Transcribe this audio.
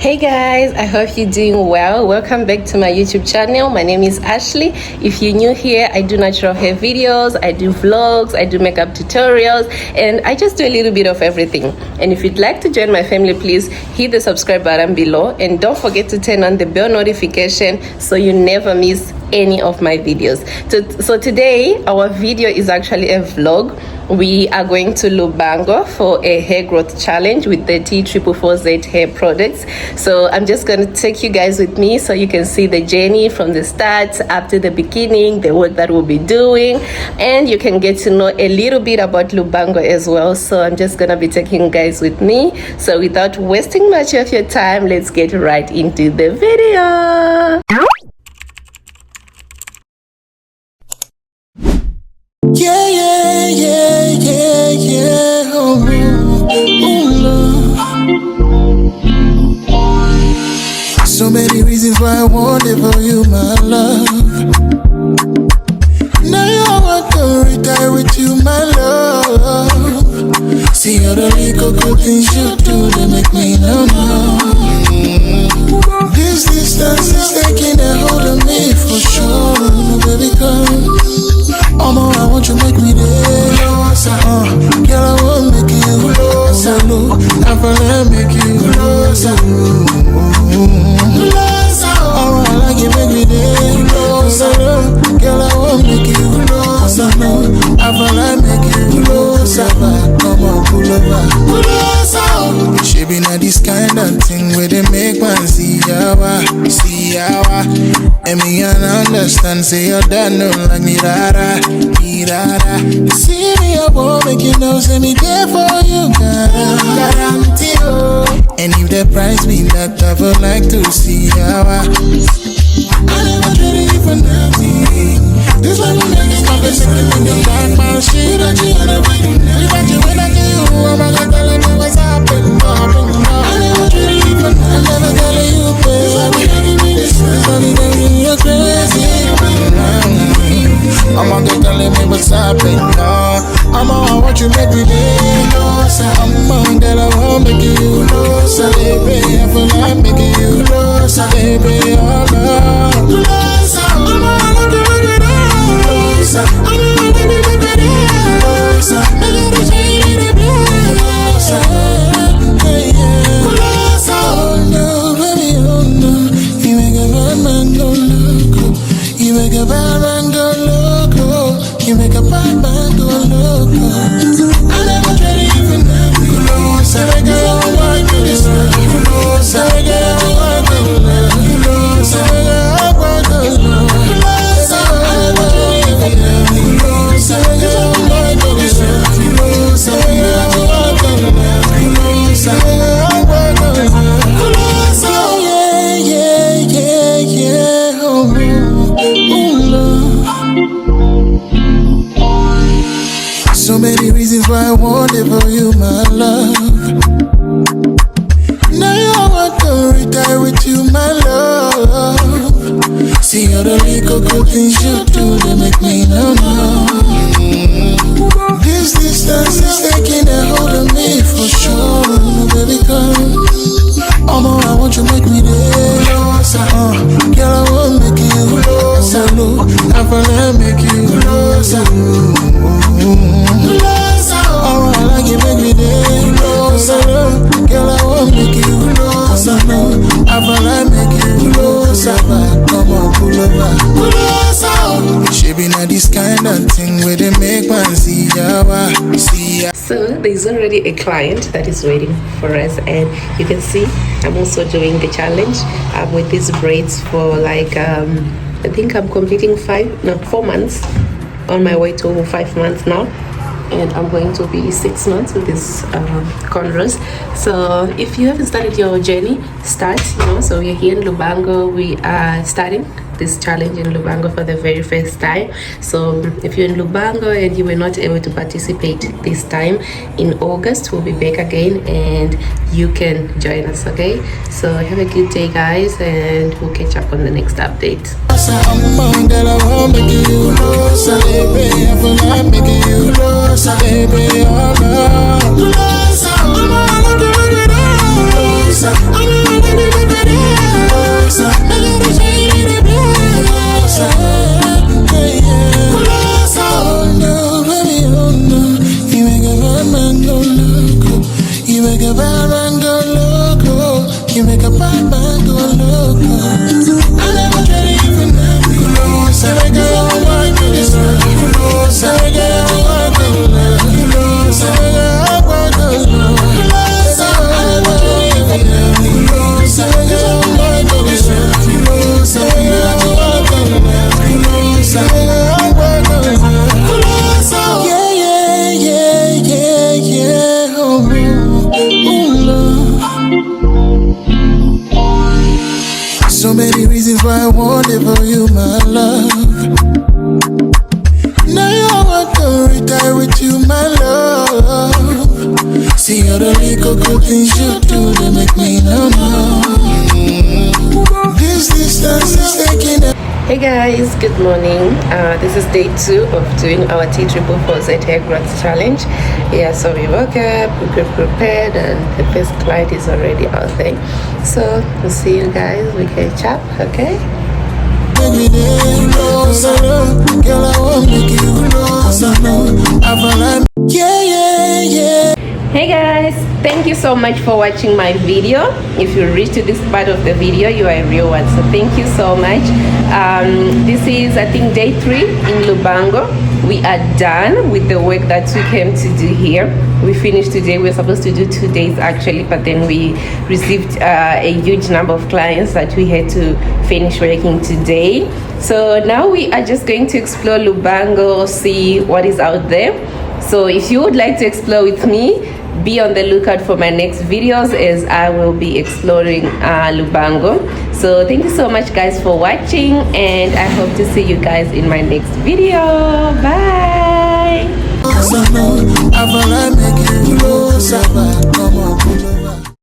Hey guys, I hope you're doing well. Welcome back to my YouTube channel. My name is Ashley. If you're new here, I do natural hair videos, I do vlogs, I do makeup tutorials, and I just do a little bit of everything. And if you'd like to join my family, please hit the subscribe button below and don't forget to turn on the bell notification so you never miss any of my videos. So today our video is actually a vlog. We are going to Lubango for a hair growth challenge with the T444Z Hair Products. So I'm just going to take you guys with me so you can see the journey from the start up to the beginning, the work that we'll be doing, and you can get to know a little bit about Lubango as well. So I'm just going to be taking you guys with me. So without wasting much of your time, let's get right into the video. Yeah. Oh, so many reasons why I want it for you, my love. Now I want to retire with you, my love. See all the little good things you do, they make me know. This distance is taking a hold of me for sure, baby, come. I want you to make me there. Girl, I won't make you closer. No, I wanna make you closer. I like you, make me there. Girl, I won't make you closer. No, I wanna make you closer. Come on, pull over. She be not this kind of thing where they make man see yawa. And me and understand, say you're done, no like me rara. See me, I won't make you know, say me there for you, guarantee. And if the price be that, I would like to see yawa. I never traded you for nothing. This life will make it stop and second in the dark, man. Shit, I you on the way. You got you when I get you. I'm not gonna tell me what's happening. I never traded you for nothing. I never tell you, babe. I be making me this. I be making you crazy. I'm not gonna tell me what's happening. I'm on what you make me do. I'm on that I won't make you closer, baby. I feel like making you closer, baby. Oh, love. I'm on the way closer. I'm on the way closer. I gotta change it closer. Closer. Oh no, baby, oh no. You make a bad man go loco. You make a bad man go loco. You make a bad man go loco. I never traded you for nothing. Closer, girl, I want you to stay. Closer, girl, I want you to love. Closer, girl, I want you to love. Closer, I never traded you for nothing. Closer, girl, I want you to stay. Closer, girl, I want you to love. Closer, girl, I want you to love. Closer, yeah. So many reasons why I want it for you, my love. Now I want to retire with you, my love. See all the little good things you do, they make me know. This distance is taking a hold of me for sure, baby, come. I want you to make me there. Girl, I won't make you closer. No, I wanna make you closer. I like you, make me there. Girl, I won't make you closer. No, I wanna make you closer. Come on, pull over. She be not this kind of thing where they make man see yawa. So there's already a client that is waiting for us, and you can see I'm also doing the challenge with these braids for like I think I'm completing 4 months, on my way to 5 months now, and I'm going to be 6 months with these cornrows. So if you haven't started your journey, start. So we're here in Lubango. We are starting this challenge in Lubango for the very first time. So if you're in Lubango and you were not able to participate this time, in August we'll be back again and you can join us. Okay, so have a good day, guys, and we'll catch up on the next update. I'm So many reasons why I want it for you, my love. Now I want to retire with you, my love. See all the little good things you do, they make me no. This distance is taking a Hey guys, good morning. This is day 2 of doing our T444Z Hair Growth challenge. Yeah, so we woke up, we got prepared, and the first client is already out there. So we'll see you guys, we catch up, okay? every day, girl, I want make you close. I know, I feel like, yeah. Hey guys, thank you so much for watching my video. If you reach to this part of the video, you are a real one, so thank you so much. This is, I think, day 3 in Lubango. We are done with the work that we came to do here. We finished today. We were supposed to do 2 days actually, but then we received a huge number of clients that we had to finish working today. So now we are just going to explore Lubango, see what is out there. So if you would like to explore with me, be on the lookout for my next videos as I will be exploring Lubango. So thank you so much guys for watching, and I hope to see you guys in my next video. Bye.